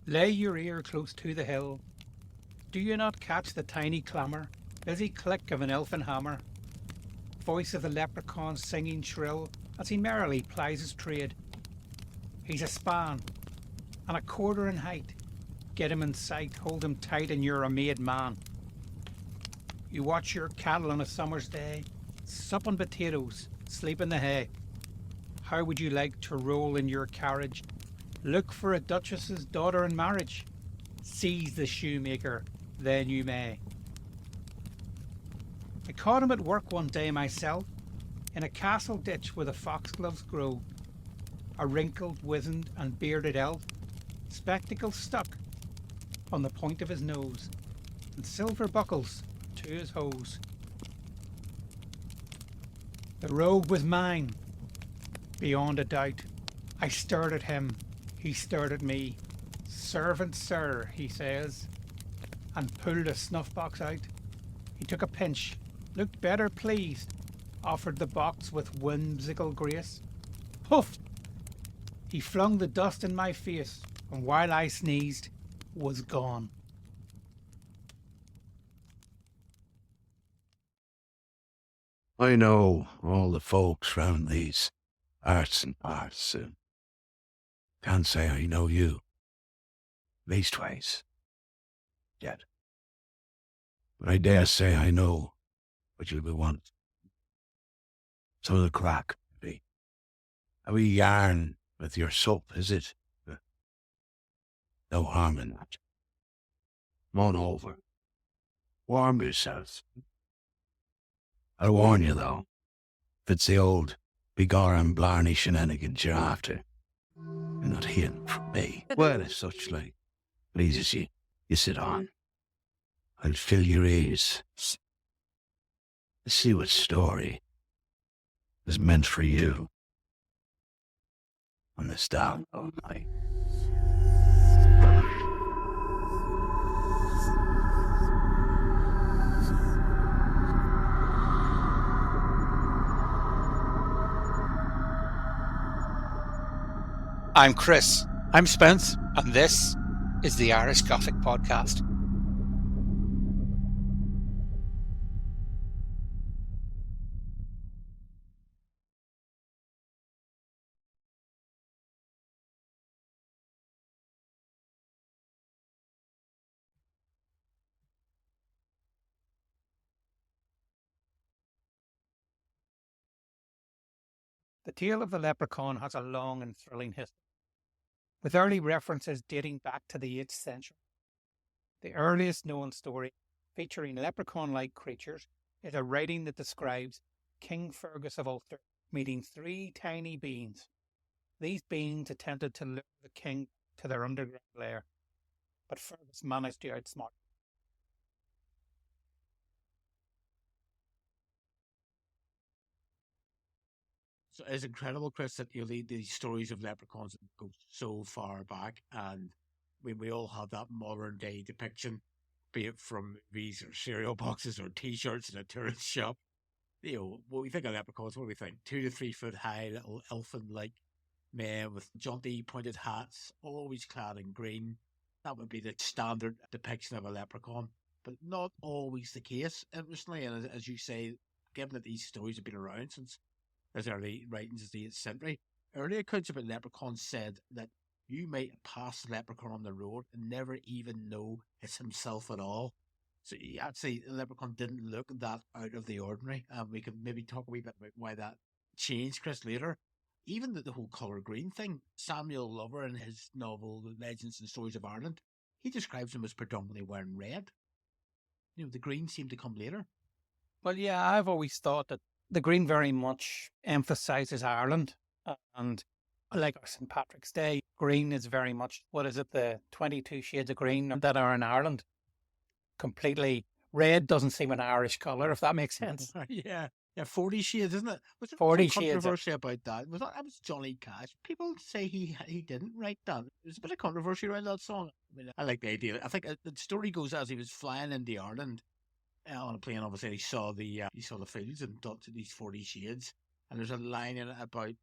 Lay your ear close to the hill. Do you not catch the tiny clamour, busy click of an elfin hammer? Voice of the leprechaun singing shrill as he merrily plies his trade. He's a span and a quarter in height. Get him in sight, hold him tight, and you're a made man. You watch your cattle on a summer's day, sup on potatoes, sleep in the hay. How would you like to roll in your carriage? Look for a duchess's daughter in marriage. Seize the shoemaker, then you may. I caught him at work one day myself, in a castle ditch where the foxgloves grow. A wrinkled, wizened, and bearded elf, spectacles stuck on the point of his nose, and silver buckles to his hose. The rogue was mine, beyond a doubt. I stared at him, he stared at me. Servant, sir, he says, and pulled a snuff box out. He took a pinch, looked better pleased, offered the box with whimsical grace. Puff! He flung the dust in my face, and while I sneezed, was gone. I know all the folks round these arts and parts. Can't say I know you. Leastways, yet. But I dare say I know what you'll be wanting. Some of the crack, maybe. A wee yarn with your sup, is it? No harm in that. Come on over. Warm yourself. I'll warn you, though. If it's the old begor and blarney shenanigans you're after, you're not hearing from me. Well, if such like pleases you, you sit on. I'll fill your ears. Let's see what story is meant for you on this dark night. I'm Chris. I'm Spence. And this is the Irish Gothic Podcast. The tale of the leprechaun has a long and thrilling history, with early references dating back to the 8th century. The earliest known story featuring leprechaun-like creatures is a writing that describes King Fergus of Ulster meeting 3 tiny beings. These beings attempted to lure the king to their underground lair, but Fergus managed to outsmart them. So it's incredible, Chris, that you lead these stories of leprechauns that go so far back, and we all have that modern day depiction, be it from movies or cereal boxes or T-shirts in a tourist shop. You know, when we think of leprechauns, what do we think? 2 to 3 foot high, little elfin-like men with jaunty pointed hats, always clad in green. That would be the standard depiction of a leprechaun, but not always the case, interestingly. And as you say, given that these stories have been around since as early writings as the 8th century. Early accounts about leprechauns said that you might pass the leprechaun on the road and never even know it's himself at all. So actually, the leprechaun didn't look that out of the ordinary. And we could maybe talk a wee bit about why that changed, Chris, later. Even the whole colour green thing, Samuel Lover in his novel The Legends and Stories of Ireland, he describes him as predominantly wearing red. You know, the green seemed to come later. Well, yeah, I've always thought that the green very much emphasises Ireland, and like our St. Patrick's Day, green is very much, what is it, the 22 shades of green that are in Ireland. Completely, red doesn't seem an Irish colour, if that makes sense. Yeah, 40 shades, isn't it? Was there 40 some shades. controversy about that? That was Johnny Cash. People say he didn't write that. There's a bit of controversy around that song. I mean, I like the idea. I think the story goes as he was flying into Ireland on a plane. Obviously, he saw the fields and thought to these 40 shades. And there's a line in it about,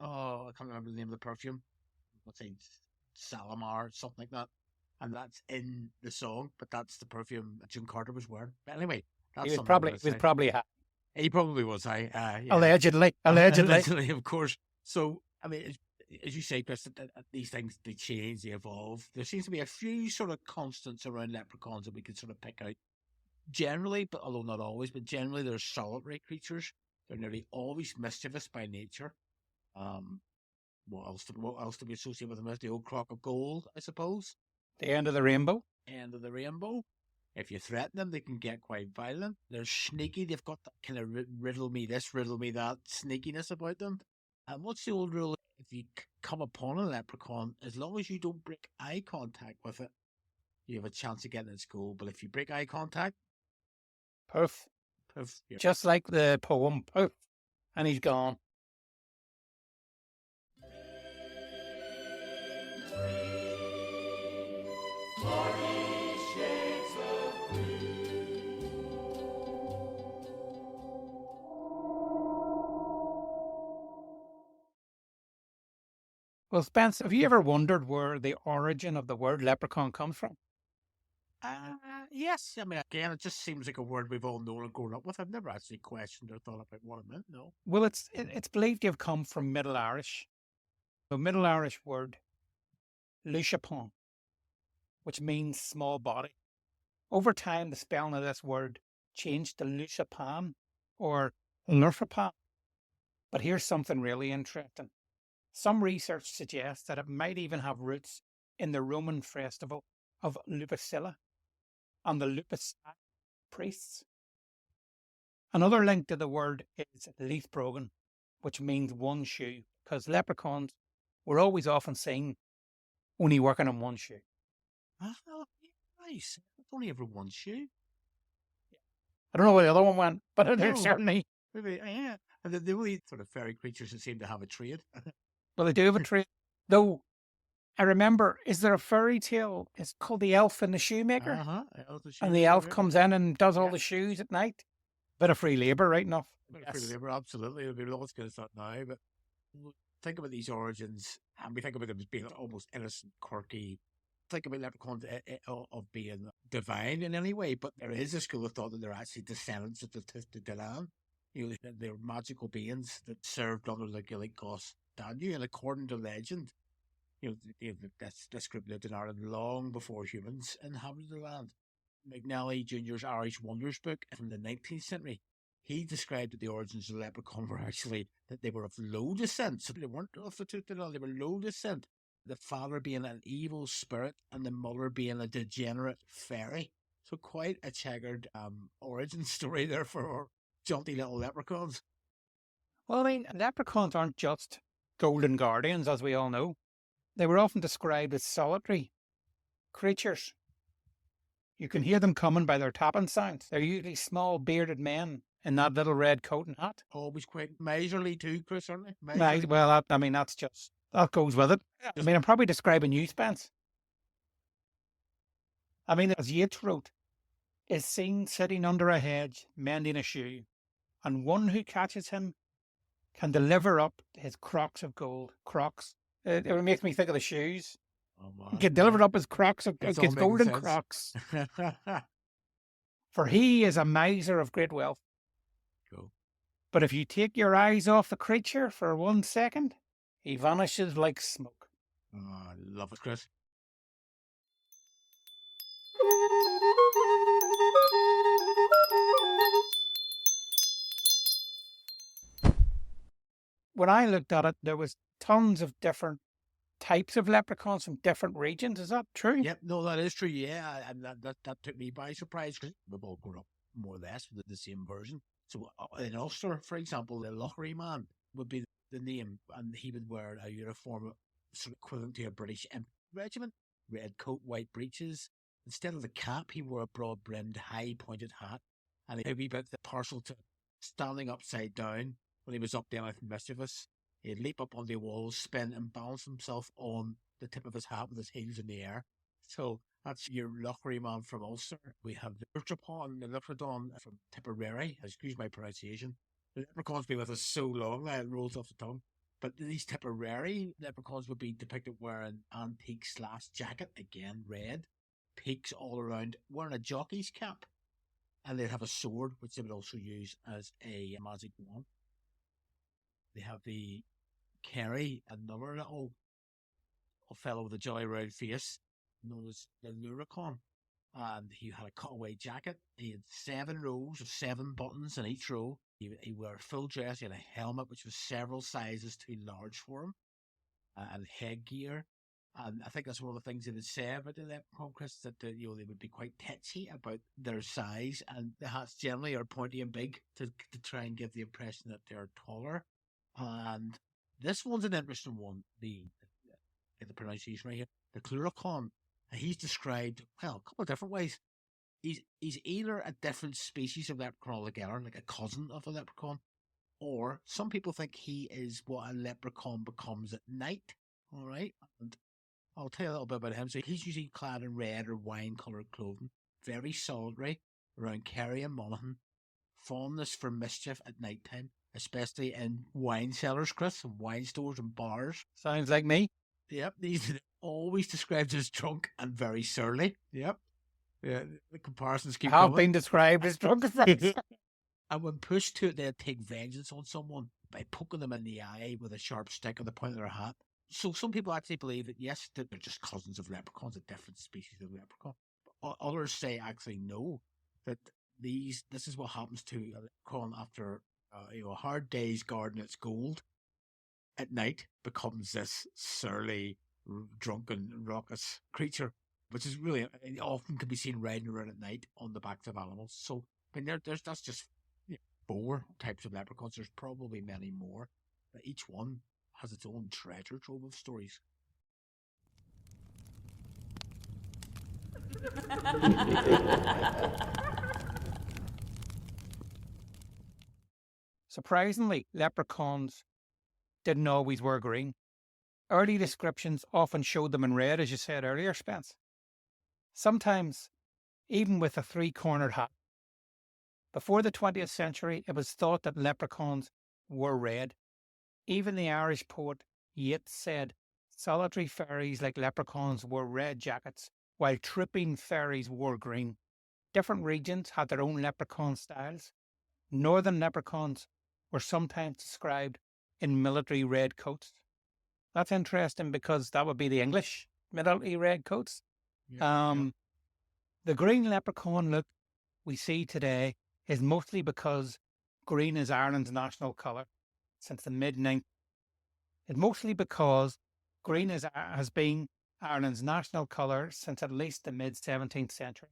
I can't remember the name of the perfume. Let's say Salamar, something like that. And that's in the song, but that's the perfume that Jim Carter was wearing. But anyway, that's He was something I'm probably going to he was say. probably He probably was, yeah. allegedly. Allegedly, of course. So, I mean, as you say, Chris, that these things, they change, they evolve. There seems to be a few sort of constants around leprechauns that we can sort of pick out. Generally, but although not always, but generally they're solitary creatures. They're nearly always mischievous by nature. What else do we associate with them as the old crock of gold, I suppose? The end of the rainbow. End of the rainbow. If you threaten them, they can get quite violent. They're sneaky. They've got that kind of riddle me this, riddle me that sneakiness about them. And what's the old rule? If you come upon a leprechaun, as long as you don't break eye contact with it, you have a chance of getting in school. But if you break eye contact, Poof. poof, you're Just like the poem. Poof. And he's gone. Well, Spence, have you ever wondered where the origin of the word leprechaun comes from? yes. I mean, again, it just seems like a word we've all known and grown up with. I've never actually questioned or thought about what it meant. No. Well, it's believed to have come from Middle Irish. The Middle Irish word Leprechaun, which means small body. Over time, the spelling of this word changed to Leprechaun or Leprechaun. But here's something really interesting. Some research suggests that it might even have roots in the Roman festival of Lupercalia and the Lupus priests. Another link to the word is Leithbrogan, which means one shoe, because leprechauns were always often seen only working on one shoe. Oh, nice. It's only ever one shoe. I don't know where the other one went, but No. there's certainly, Maybe, yeah. And the only sort of fairy creatures that seem to have a trade. well, they do have a trade. Though, I remember, is there a fairy tale? It's called The Elf and the Shoemaker. And the elf comes in and does all the shoes at night. Bit of free labour, right enough. Free labour, absolutely. It'll be lots going to start now, but think about these origins, and we think about them as being almost innocent, quirky. Think about leprechauns of being divine in any way, but there is a school of thought that they're actually descendants of the Dullahan. You know, they're magical beings that served under the Gaelic gods Danu, and according to legend, this group lived in Ireland long before humans inhabited the land. McNally Jr.'s Irish Wonders book from the 19th century, he described that the origins of the leprechaun were actually that they were of low descent. So they weren't of the Dullahan, they were low descent. The father being an evil spirit and the mother being a degenerate fairy. So quite a checkered origin story there for our jaunty little leprechauns. Well, I mean, leprechauns aren't just golden guardians, as we all know. They were often described as solitary creatures. You can hear them coming by their tapping sounds. They're usually small bearded men in that little red coat and hat. Always quite miserly too, Chris, aren't they? Well, that goes with it. I mean, I'm probably describing you, Spence. I mean, as Yeats wrote, is seen sitting under a hedge, mending a shoe, and one who catches him can deliver up his crocks of gold. Crocks. It makes me think of the shoes. Get delivered up his crocks of his golden crocks. For he is a miser of great wealth. Cool. But if you take your eyes off the creature for 1 second, he vanishes like smoke. Oh, I love it, Chris. When I looked at it, there was tons of different types of leprechauns from different regions. Is that true? Yep, no, that is true. Yeah, and that took me by surprise because we've all grown up more or less with the same version. So in Ulster, for example, the Lochary man would be the name, and he would wear a uniform sort of equivalent to a British regiment, red coat, white breeches. Instead of the cap, he wore a broad-brimmed, high-pointed hat, and a wee bit partial to standing upside down when he was up there with mischievous. He'd leap up on the walls, spin, and balance himself on the tip of his hat with his heels in the air. So that's your Lochary man from Ulster. We have the Leprechaun from Tipperary. Excuse my pronunciation. The leprechaun's been with us so long now it rolls off the tongue. But these Tipperary leprechauns would be depicted wearing antique slash jacket, again red, peaks all around, wearing a jockey's cap, and they'd have a sword, which they would also use as a magic wand. They have the Kerry, another little fellow with a jolly round face, known as the Leprechaun. And he had a cutaway jacket. He had 7 rows of 7 buttons in each row. He wore full dress. He had a helmet which was several sizes too large for him, and headgear. And I think that's one of the things they would say about the leprechaun, Chris, that they would be quite tetchy about their size, and the hats generally are pointy and big to try and give the impression that they're taller. And this one's an interesting one. Get the pronunciation right here. The Cluricon. He's described, well, a couple of different ways. He's either a different species of leprechaun altogether, like a cousin of a leprechaun, or some people think he is what a leprechaun becomes at night. All right, and I'll tell you a little bit about him. So he's usually clad in red or wine-coloured clothing, very solitary around Kerry and Monaghan, fondness for mischief at night time, especially in wine cellars, Chris, and wine stores and bars. Sounds like me. Yep, he's always described as drunk and very surly. Yep. Yeah, the comparisons keep Have coming. been described as drunk. And when pushed to it, they'd take vengeance on someone by poking them in the eye with a sharp stick on the point of their hat. So some people actually believe that, yes, that they're just cousins of leprechauns, a different species of leprechaun. But others say actually no, that this is what happens to a leprechaun after a hard day's guarding its gold. At night becomes this surly, drunken, raucous creature, which is really often can be seen riding around at night on the backs of animals. So I mean, that's just 4 types of leprechauns. There's probably many more, but each one has its own treasure trove of stories. Surprisingly, leprechauns didn't always wear green. Early descriptions often showed them in red, as you said earlier, Spence. Sometimes even with a 3-cornered hat. Before the 20th century, it was thought that leprechauns were red. Even the Irish poet Yeats said solitary fairies like leprechauns wore red jackets, while tripping fairies wore green. Different regions had their own leprechaun styles. Northern leprechauns were sometimes described in military red coats. That's interesting because that would be the English military red coats. The green leprechaun look we see today is mostly because green is Ireland's national colour since the mid-90s. It's mostly because green has been Ireland's national colour since at least the mid-17th century.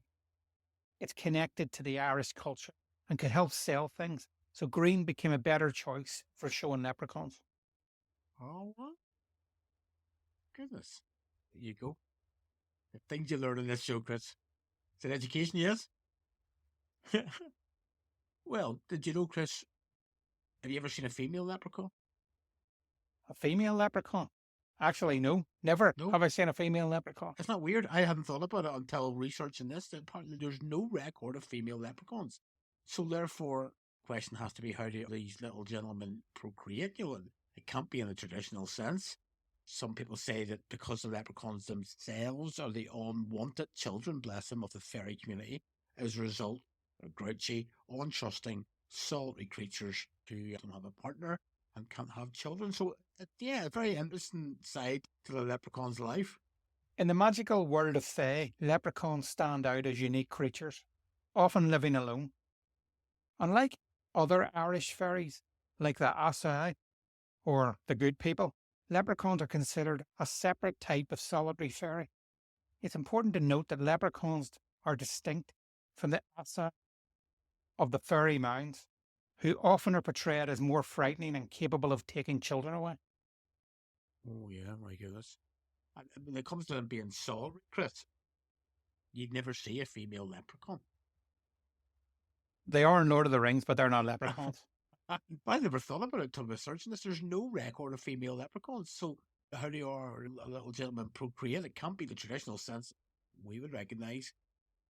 It's connected to the Irish culture and could help sell things. So green became a better choice for showing leprechauns. Oh, what? Goodness. There you go. The things you learn in this show, Chris. It's an education, yes? Well, did you know, Chris, have you ever seen a female leprechaun? A female leprechaun? Actually, no. Never No? have I seen a female leprechaun. It's not weird. I hadn't thought about it until researching this. That apparently there's no record of female leprechauns. So therefore, the question has to be, how do these little gentlemen procreate? It can't be in a traditional sense. Some people say that because the leprechauns themselves are the unwanted children, bless them, of the fairy community, as a result, they're grouchy, untrusting, solitary creatures who don't have a partner and can't have children. So, a very interesting side to the leprechaun's life. In the magical world of Fae, leprechauns stand out as unique creatures, often living alone. Unlike other Irish fairies, like the Asai or the Good People, leprechauns are considered a separate type of solitary fairy. It's important to note that leprechauns are distinct from the Asai of the fairy mounds, who often are portrayed as more frightening and capable of taking children away. Oh, yeah, my goodness. And when it comes to them being solitary, Chris, you'd never see a female leprechaun. They are in Lord of the Rings, but they're not leprechauns. I never thought about it until researching this. There's no record of female leprechauns. So how do our little gentlemen procreate? It can't be the traditional sense we would recognise.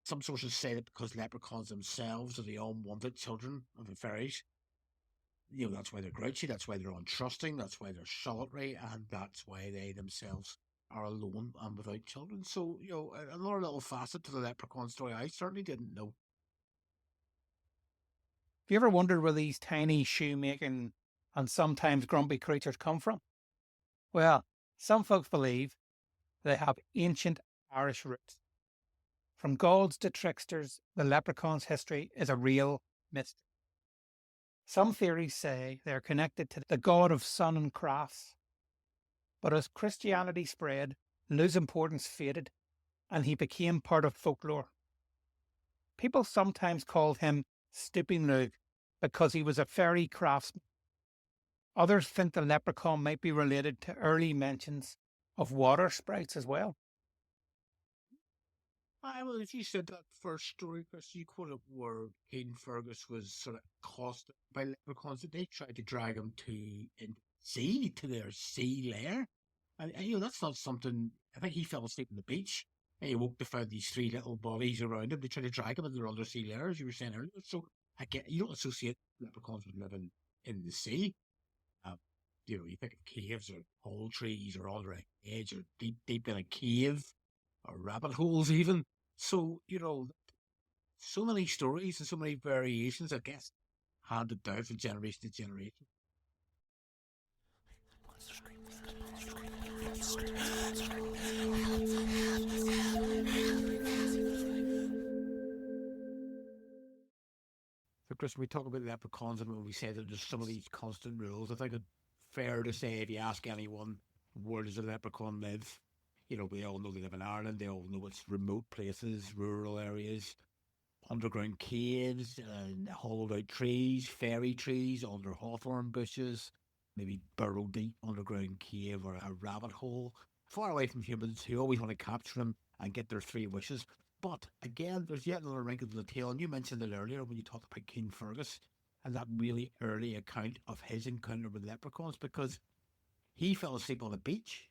Some sources say that because leprechauns themselves are the unwanted children of the fairies, That's why they're grouchy, that's why they're untrusting, that's why they're solitary, and that's why they themselves are alone and without children. So, another little facet to the leprechaun story I certainly didn't know. Have you ever wondered where these tiny shoemaking and sometimes grumpy creatures come from? Well, some folks believe they have ancient Irish roots. From gods to tricksters, the leprechaun's history is a real mystery. Some theories say they are connected to the god of sun and crafts. But as Christianity spread, Lou's importance faded, and he became part of folklore. People sometimes called him Stooping Lou because he was a fairy craftsman. Others think the leprechaun might be related to early mentions of water sprites as well. Well, if you said that first story, Chris, you quoted where King Fergus was sort of accosted by leprechauns, that they tried to drag him to their sea lair. And that's not something, I think he fell asleep on the beach. And he woke to find these three little bodies around him. They tried to drag him into their undersea lair, as you were saying earlier. So, you don't associate leprechauns with living in the sea. You think of caves or hole trees or under a edge or deep in a cave or rabbit holes even. So, so many stories and so many variations, I guess, handed down from generation to generation. So, Chris, we talk about leprechauns and when we say that there's some of these constant rules, I think it's fair to say if you ask anyone, where does a leprechaun live? We all know they live in Ireland. They all know it's remote places, rural areas, underground caves, hollowed out trees, fairy trees, under hawthorn bushes, maybe burrow deep underground cave or a rabbit hole, far away from humans who always want to capture them and get their three wishes. But again, there's yet another wrinkle to the tail, and you mentioned it earlier when you talked about King Fergus and that really early account of his encounter with leprechauns, because he fell asleep on a beach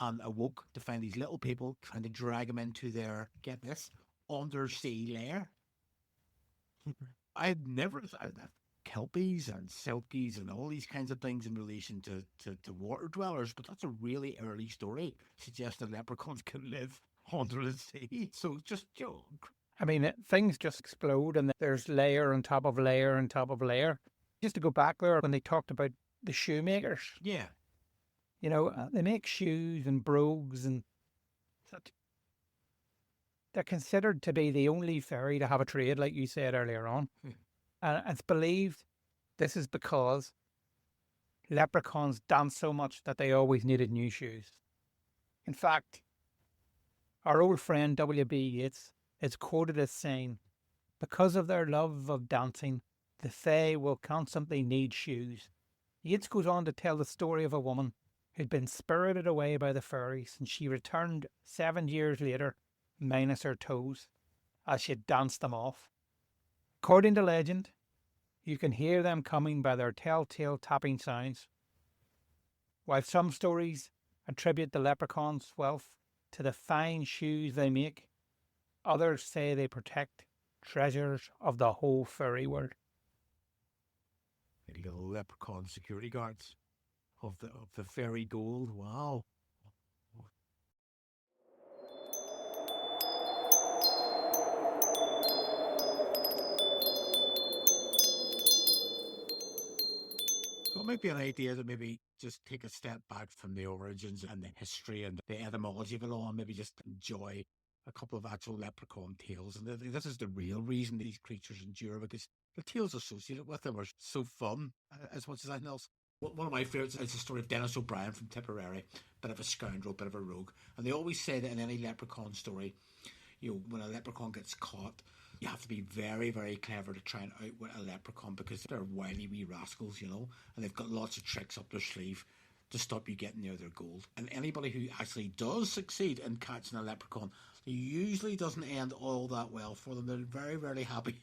and awoke to find these little people trying to drag him into their, get this, undersea lair. I'd never thought that kelpies and silkies and all these kinds of things in relation to water dwellers, but that's a really early story suggesting leprechauns can live under the sea. So just, I mean, things just explode and there's layer on top of layer on top of layer. Just to go back there, when they talked about the shoemakers. Yeah. They make shoes and brogues and they're considered to be the only fairy to have a trade, like you said earlier on. And it's believed this is because leprechauns dance so much that they always needed new shoes. In fact, our old friend W.B. Yeats is quoted as saying, because of their love of dancing, the fae will constantly need shoes. Yeats goes on to tell the story of a woman who'd been spirited away by the fairies, and she returned 7 years later, minus her toes, as she'd danced them off. According to legend, you can hear them coming by their telltale tapping sounds. While some stories attribute the leprechaun's wealth to the fine shoes they make, others say they protect treasures of the whole fairy world. Little leprechaun security guards of the fairy gold. Wow. So it might be an idea to maybe just take a step back from the origins and the history and the etymology of it all, and maybe just enjoy a couple of actual leprechaun tales. And this is the real reason these creatures endure, because the tales associated with them are so fun as much as anything else. One of my favourites is the story of Dennis O'Brien from Tipperary, bit of a scoundrel, bit of a rogue. And they always say that in any leprechaun story, when a leprechaun gets caught, you have to be very, very clever to try and outwit a leprechaun, because they're wily wee rascals, and they've got lots of tricks up their sleeve to stop you getting near their gold. And anybody who actually does succeed in catching a leprechaun, it usually doesn't end all that well for them. They're very, very happy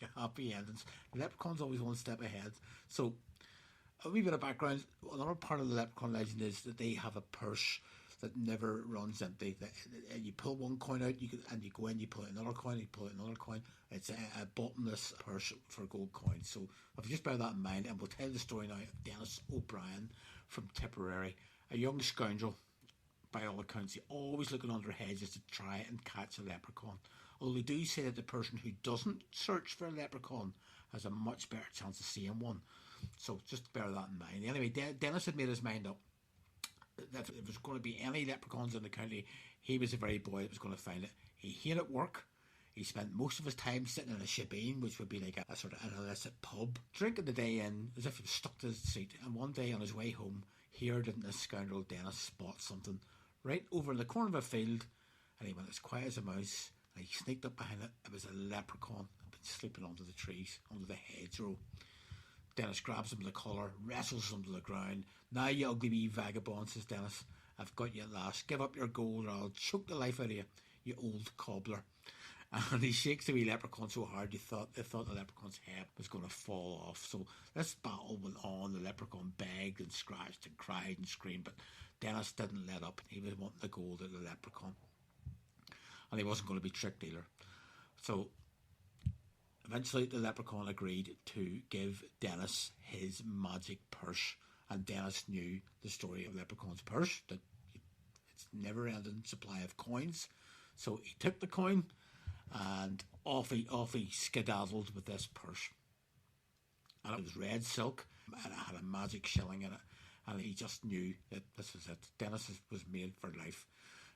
endings. The leprechaun's always one step ahead. So a wee bit of background. Another part of the leprechaun legend is that they have a purse that never runs empty. You pull one coin out, and you go in, you pull out another coin, you pull out another coin. It's a bottomless purse for gold coins. So if you just bear that in mind, and we'll tell the story now of Dennis O'Brien from Tipperary, a young scoundrel. By all accounts, he always looking under hedges to try and catch a leprechaun. Although they do say that the person who doesn't search for a leprechaun has a much better chance of seeing one. So just bear that in mind. Anyway, Dennis had made his mind up that if there was going to be any leprechauns in the county, he was the very boy that was going to find it. He hated work. He spent most of his time sitting in a shebeen, which would be like a sort of an illicit pub, drinking the day in as if he was stuck to his seat. And one day on his way home, here didn't this scoundrel Dennis spot something right over in the corner of a field, and he went as quiet as a mouse, and he sneaked up behind it. It was a leprechaun had been sleeping under the trees, under the hedgerow. Dennis grabs him by the collar, wrestles him to the ground. Now, you ugly wee vagabond, says Dennis, I've got you at last. Give up your gold or I'll choke the life out of you, you old cobbler. And he shakes the wee leprechaun so hard they thought the leprechaun's head was going to fall off. So this battle went on. The leprechaun begged and scratched and cried and screamed, but Dennis didn't let up. He was wanting the gold of the leprechaun, and he wasn't going to be tricked either. So eventually the leprechaun agreed to give Dennis his magic purse, and Dennis knew the story of Leprechaun's purse, that it's never-ending supply of coins. So he took the coin, and off he skedaddled with this purse. And it was red silk, and it had a magic shilling in it. And he just knew that this was it. Dennis was made for life.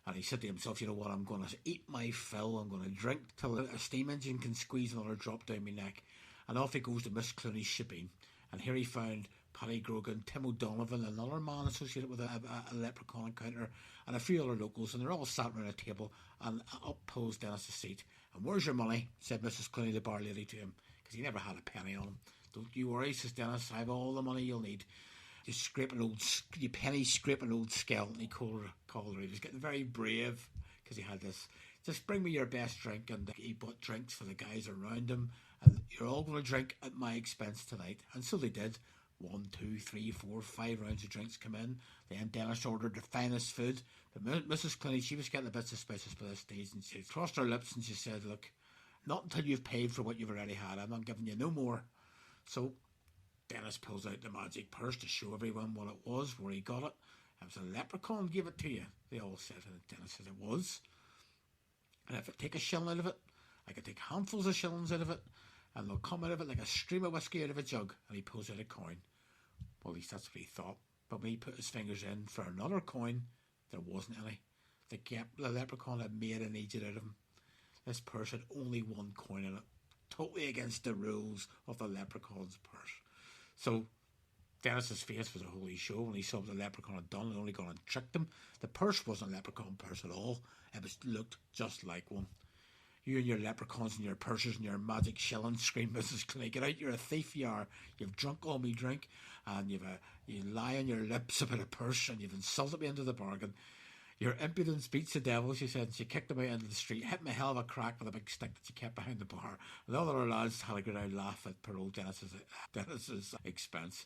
And he said to himself, you know what, I'm going to eat my fill. I'm going to drink till a steam engine can squeeze another drop down my neck. And off he goes to Miss Clooney's shipping. And here he found Paddy Grogan, Tim O'Donovan, another man associated with a leprechaun encounter, and a few other locals. And they're all sat around a table. And up pulls Dennis's seat. And where's your money? Said Mrs. Clooney, the bar lady, to him, because he never had a penny on him. Don't you worry, says Dennis. I have all the money you'll need. You penny scraping old skeleton, he called her. He was getting very brave because he had this. Just bring me your best drink, and he bought drinks for the guys around him, and you're all going to drink at my expense tonight. And so they did. 1, 2, 3, 4, 5 rounds of drinks come in. Then Dennis ordered the finest food. But Mrs. Clooney, she was getting a bit suspicious by this stage, and she crossed her lips and she said, look, not until you've paid for what you've already had. I'm not giving you no more. So Dennis pulls out the magic purse to show everyone what it was, where he got it. It was a leprechaun gave it to you. They all said it, and Dennis said it was. And if I take a shilling out of it, I could take handfuls of shillings out of it, and they'll come out of it like a stream of whiskey out of a jug. And he pulls out a coin. Well, at least that's what he thought. But when he put his fingers in for another coin, there wasn't any. The leprechaun had made an idiot out of him. This purse had only one coin in it, totally against the rules of the leprechaun's purse. So Dennis's face was a holy show when he saw what the leprechaun had done and only gone and tricked him. The purse wasn't a leprechaun purse at all. It looked just like one. You and your leprechauns and your purses and your magic shillings, screamed Mrs. Clooney. Get out, you're a thief, you are. You've drunk all me drink, and you lie on your lips about a purse, and you've insulted me into the bargain. Your impudence beats the devil, she said, and she kicked him out into the street, hit me a hell of a crack with a big stick that she kept behind the bar. And the other lads had a good old laugh at poor old Dennis's expense.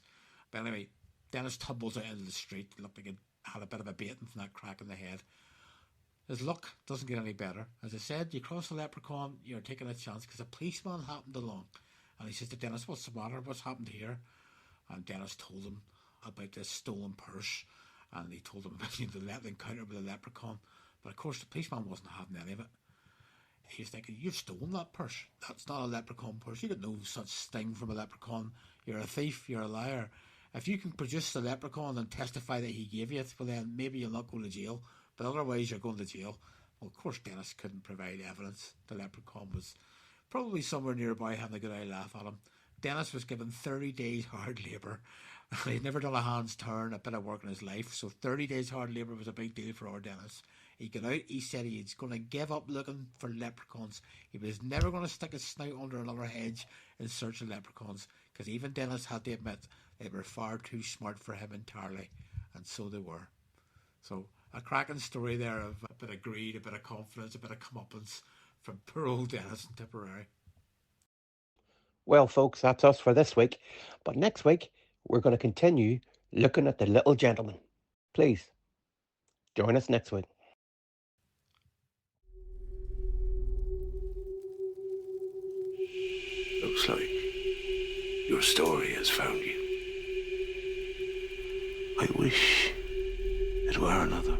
But anyway, Dennis tumbles out into the street. It looked like he had a bit of a beating from that crack in the head. His luck doesn't get any better. As I said, you cross the leprechaun, you're taking a chance, because a policeman happened along. And he says to Dennis, what's the matter? What's happened here? And Dennis told him about this stolen purse. And he told him about the encounter with the leprechaun. But of course, the policeman wasn't having any of it. He was thinking, you've stolen that purse. That's not a leprechaun purse. You got no such thing from a leprechaun. You're a thief. You're a liar. If you can produce the leprechaun and testify that he gave you it, well then maybe you'll not go to jail. But otherwise you're going to jail. Well, of course, Dennis couldn't provide evidence. The leprechaun was probably somewhere nearby having a good eye laugh at him. Dennis was given 30 days hard labour. He'd never done a hand's turn, a bit of work in his life, so 30 days hard labour was a big deal for our Dennis. He got out, he said he was going to give up looking for leprechauns. He was never going to stick his snout under another hedge in search of leprechauns, because even Dennis had to admit they were far too smart for him entirely, and so they were. So a cracking story there of a bit of greed, a bit of confidence, a bit of comeuppance from poor old Dennis in Tipperary. Well, folks, that's us for this week. But next week, we're going to continue looking at the little gentleman. Please Join us next week. Looks like your story has found you. I wish it were another.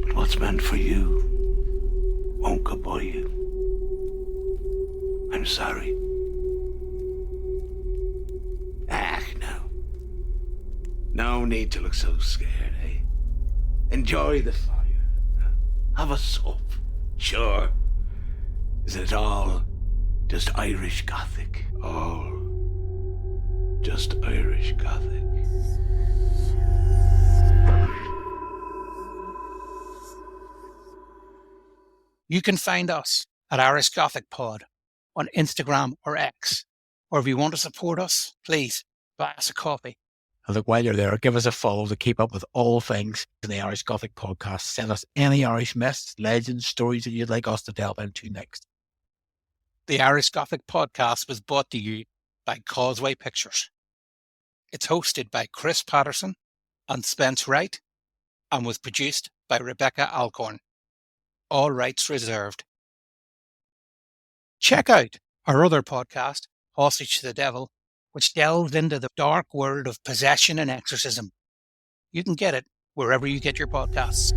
But what's meant for you won't go by you. I'm sorry. No. No need to look so scared, eh? Enjoy the fire. Have a sup. Sure. Isn't it all just Irish Gothic? All just Irish Gothic. You can find us at Irish Gothic Pod on Instagram or X. Or if you want to support us, please buy us a coffee. And look, while you're there, give us a follow to keep up with all things in the Irish Gothic Podcast. Send us any Irish myths, legends, stories that you'd like us to delve into next. The Irish Gothic Podcast was brought to you by Causeway Pictures. It's hosted by Chris Patterson and Spence Wright and was produced by Rebecca Alcorn. All rights reserved. Check out our other podcast, Hostage to the Devil, which delves into the dark world of possession and exorcism. You can get it wherever you get your podcasts.